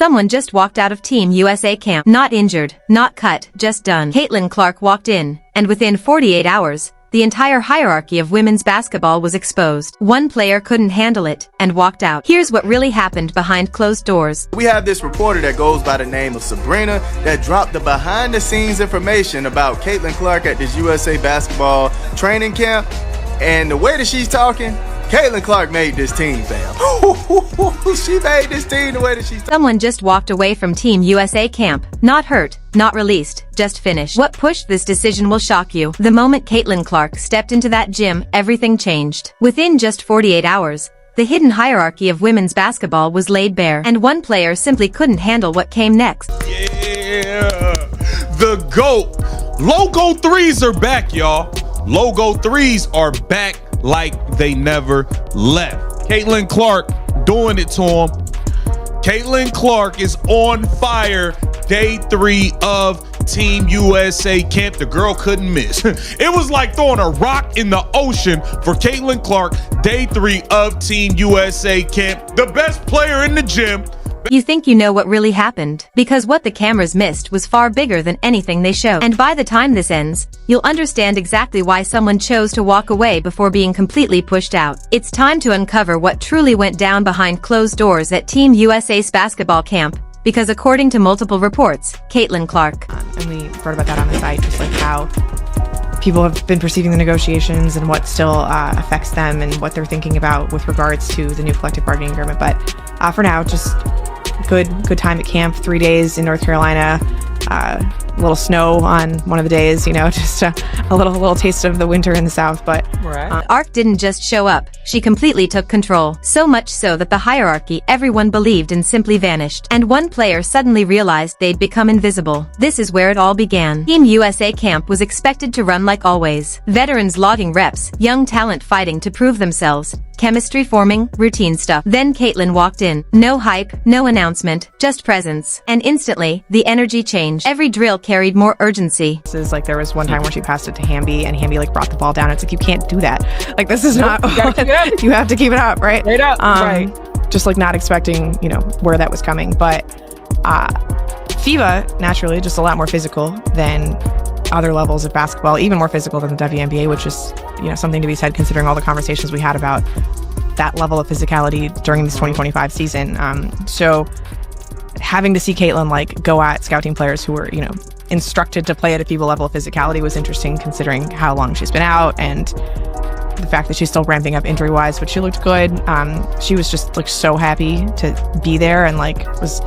Someone just walked out of Team USA camp. Not injured, not cut, just done. Caitlin Clark walked in, and within 48 hours, the entire hierarchy of women's basketball was exposed. One player couldn't handle it, and walked out. Here's what really happened behind closed doors. We have this reporter that goes by the name of Sabrina that dropped the behind-the-scenes information about Caitlin Clark at this USA basketball training camp. And the way that she's talking, Caitlin Clark made this team, fam. She made this team the way that she's talking. Someone just walked away from Team USA camp. Not hurt, not released, just finished. What pushed this decision will shock you. The moment Caitlin Clark stepped into that gym, everything changed. Within just 48 hours, the hidden hierarchy of women's basketball was laid bare, and one player simply couldn't handle what came next. Yeah, the GOAT. Logo threes are back, y'all. Logo threes are back like they never left. Caitlin Clark doing it to him. Caitlin Clark is on fire. Day 3 of Team USA camp. The girl couldn't miss. It was like throwing a rock in the ocean for Caitlin Clark. Day 3 of Team USA camp. The best player in the gym. You think you know what really happened, because what the cameras missed was far bigger than anything they showed. And by the time this ends, you'll understand exactly why someone chose to walk away before being completely pushed out. It's time to uncover what truly went down behind closed doors at Team USA's basketball camp, because according to multiple reports, Caitlin Clark. And we wrote about that on the site, just like how people have been perceiving the negotiations and what still affects them and what they're thinking about with regards to the new collective bargaining agreement. But for now, just good time at camp. 3 days in North Carolina. A little snow on one of the days, you know, just a little taste of the winter in the South. But Arc didn't just show up, she completely took control. So much so that the hierarchy everyone believed in simply vanished. And one player suddenly realized they'd become invisible. This is where it all began. Team USA camp was expected to run like always. Veterans logging reps, young talent fighting to prove themselves, chemistry forming, routine stuff. Then Caitlin walked in. No hype, no announcement, just presence. And instantly, the energy changed. Every drill carried more urgency. This is like, there was one time where she passed it to Hamby, and Hamby like brought the ball down. It's like, you can't do that. Like, this is not, you have to keep it up, right? Straight up, right. Just like not expecting, you know, where that was coming. But FIBA, naturally, just a lot more physical than other levels of basketball, even more physical than the WNBA, which is, you know, something to be said considering all the conversations we had about that level of physicality during this 2025 season. So having to see Caitlin like go at scouting players who were, you know, instructed to play at a FIBA level of physicality was interesting considering how long she's been out and the fact that she's still ramping up injury-wise, but she looked good. She was just like so happy to be there and like was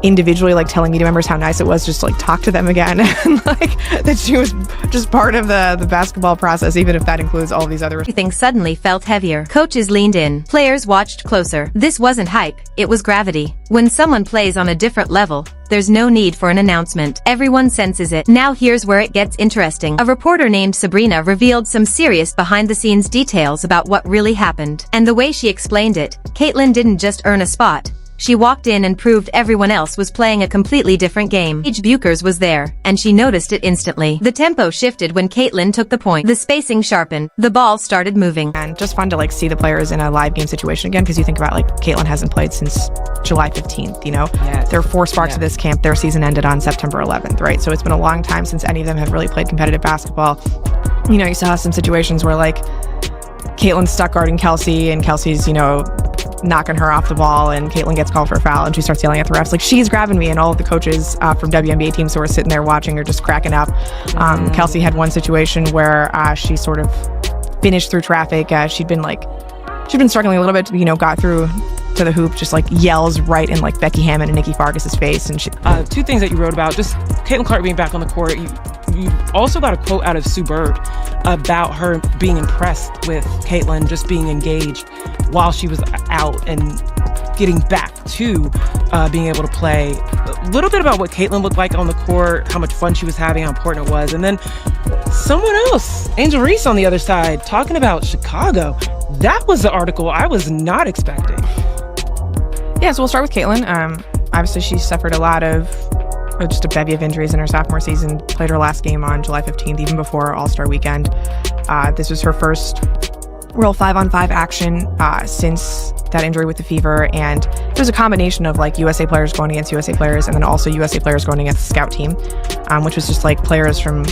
individually like telling media members how nice it was just to like talk to them again and like that she was just part of the basketball process, even if that includes all these other. Everything suddenly felt heavier. Coaches leaned in. Players watched closer. This wasn't hype, it was gravity. When someone plays on a different level, there's no need for an announcement. Everyone senses it. Now here's where it gets interesting. A reporter named Sabrina revealed some serious behind-the-scenes details about what really happened. And the way she explained it, Caitlin didn't just earn a spot. She walked in and proved everyone else was playing a completely different game. Paige Bueckers was there, and she noticed it instantly. The tempo shifted when Caitlin took the point. The spacing sharpened. The ball started moving. And just fun to like see the players in a live game situation again, because you think about like Caitlin hasn't played since July 15th, you know? Yes. There are 4 sparks of this camp. Their season ended on September 11th, right? So it's been a long time since any of them have really played competitive basketball. You know, you saw some situations where like Caitlin's stuck guarding Kelsey and Kelsey's, you know, knocking her off the ball and Caitlin gets called for a foul and she starts yelling at the refs like, she's grabbing me, and all of the coaches from WNBA teams who were sitting there watching are just cracking up. Kelsey had one situation where she sort of finished through traffic. She'd been struggling a little bit, you know, got through to the hoop, just like yells right in like Becky Hammond and Nikki Fargas's face. And she 2 things that you wrote about, just Caitlin Clark being back on the court. You also got a quote out of Sue Bird about her being impressed with Caitlin just being engaged while she was out and getting back to being able to play. A little bit about what Caitlin looked like on the court, how much fun she was having, how important it was. And then someone else, Angel Reese on the other side, talking about Chicago. That was the article I was not expecting. Yeah, so we'll start with Caitlin. Obviously, she suffered a lot of just a bevy of injuries in her sophomore season, played her last game on July 15th, even before All-Star Weekend. This was her first real 5-on-5 action since that injury with the fever, and It was a combination of like USA players going against USA players and then also USA players going against the scout team, which was just like players from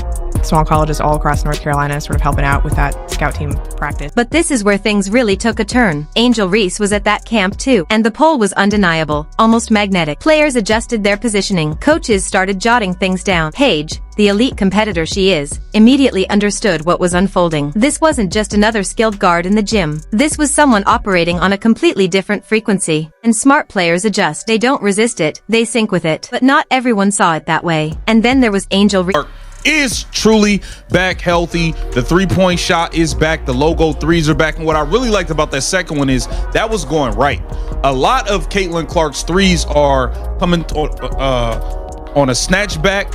small colleges all across North Carolina sort of helping out with that scout team practice. But this is where things really took a turn. Angel Reese was at that camp too, and the pull was undeniable, almost magnetic. Players adjusted their positioning. Coaches started jotting things down. Paige, the elite competitor she is, immediately understood what was unfolding. This wasn't just another skilled guard in the gym. This was someone operating on a completely different frequency. And smart players adjust. They don't resist it, they sync with it. But not everyone saw it that way. And then there was Angel Reese. Is truly back healthy. The three-point shot is back. The logo threes are back. And what I really liked about that second one is that was going right. A lot of Caitlin Clark's threes are coming on a snatch back,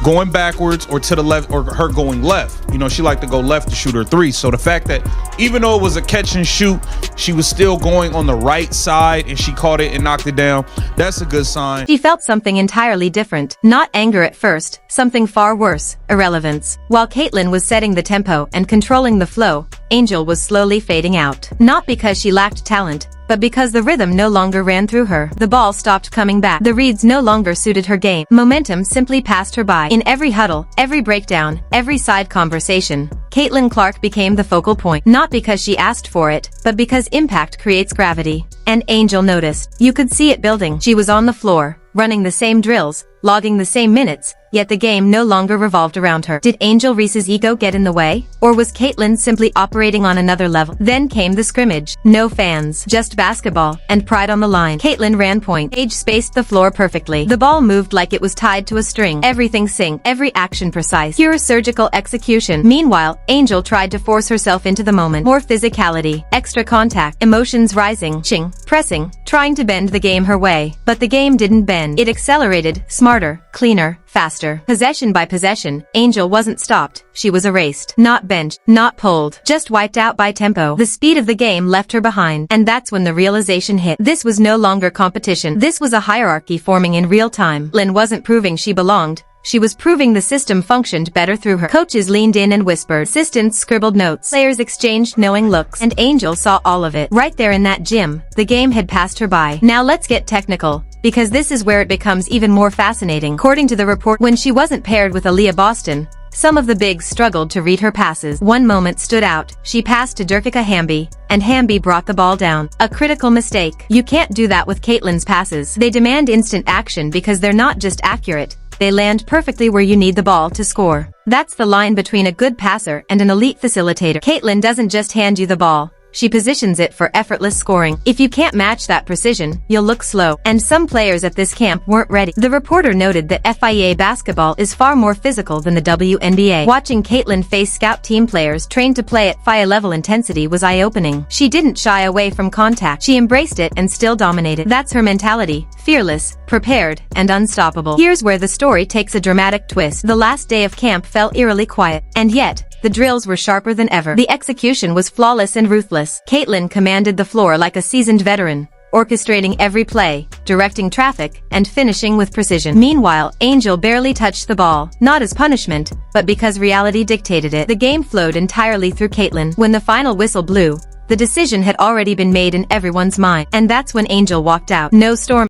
going backwards, or to the left, or her going left. You know, she liked to go left to shoot her three. So the fact that even though it was a catch and shoot, she was still going on the right side and she caught it and knocked it down. That's a good sign. She felt something entirely different. Not anger at first, something far worse, irrelevance. While Caitlin was setting the tempo and controlling the flow, Angel was slowly fading out. Not because she lacked talent, but because the rhythm no longer ran through her. The ball stopped coming back. The reads no longer suited her game. Momentum simply passed her by. In every huddle, every breakdown, every side conversation, Caitlin Clark became the focal point. Not because she asked for it, but because impact creates gravity. And Angel noticed. You could see it building. She was on the floor, running the same drills, logging the same minutes, yet the game no longer revolved around her. Did Angel Reese's ego get in the way? Or was Caitlin simply operating on another level? Then came the scrimmage. No fans, just basketball, and pride on the line. Caitlin ran point. Paige spaced the floor perfectly. The ball moved like it was tied to a string. Everything synced, every action precise. Pure surgical execution. Meanwhile, Angel tried to force herself into the moment. More physicality, extra contact, emotions rising, ching, pressing, trying to bend the game her way. But the game didn't bend. It accelerated, smarter, cleaner, faster. Possession by possession, Angel wasn't stopped. She was erased. Not benched, not pulled, just wiped out by tempo. The speed of the game left her behind. And that's when the realization hit. This was no longer competition. This was a hierarchy forming in real time. Lynn wasn't proving she belonged. She was proving the system functioned better through her. Coaches leaned in and whispered. Assistants scribbled notes. Players exchanged knowing looks. And Angel saw all of it. Right there in that gym, the game had passed her by. Now let's get technical, because this is where it becomes even more fascinating. According to the report, when she wasn't paired with Aaliyah Boston, some of the bigs struggled to read her passes. One moment stood out. She passed to Durkika Hamby, and Hamby brought the ball down. A critical mistake. You can't do that with Caitlin's passes. They demand instant action because they're not just accurate. They land perfectly where you need the ball to score. That's the line between a good passer and an elite facilitator. Caitlin doesn't just hand you the ball. She positions it for effortless scoring. If you can't match that precision, you'll look slow. And some players at this camp weren't ready. The reporter noted that FIA basketball is far more physical than the WNBA. Watching Caitlin face scout team players trained to play at FIA level intensity was eye-opening. She didn't shy away from contact. She embraced it and still dominated. That's her mentality. Fearless, prepared, and unstoppable. Here's where the story takes a dramatic twist. The last day of camp fell eerily quiet. And yet, the drills were sharper than ever. The execution was flawless and ruthless. Caitlin commanded the floor like a seasoned veteran, orchestrating every play, directing traffic, and finishing with precision. Meanwhile, Angel barely touched the ball, not as punishment, but because reality dictated it. The game flowed entirely through Caitlin. When the final whistle blew, the decision had already been made in everyone's mind. And that's when Angel walked out. No storm.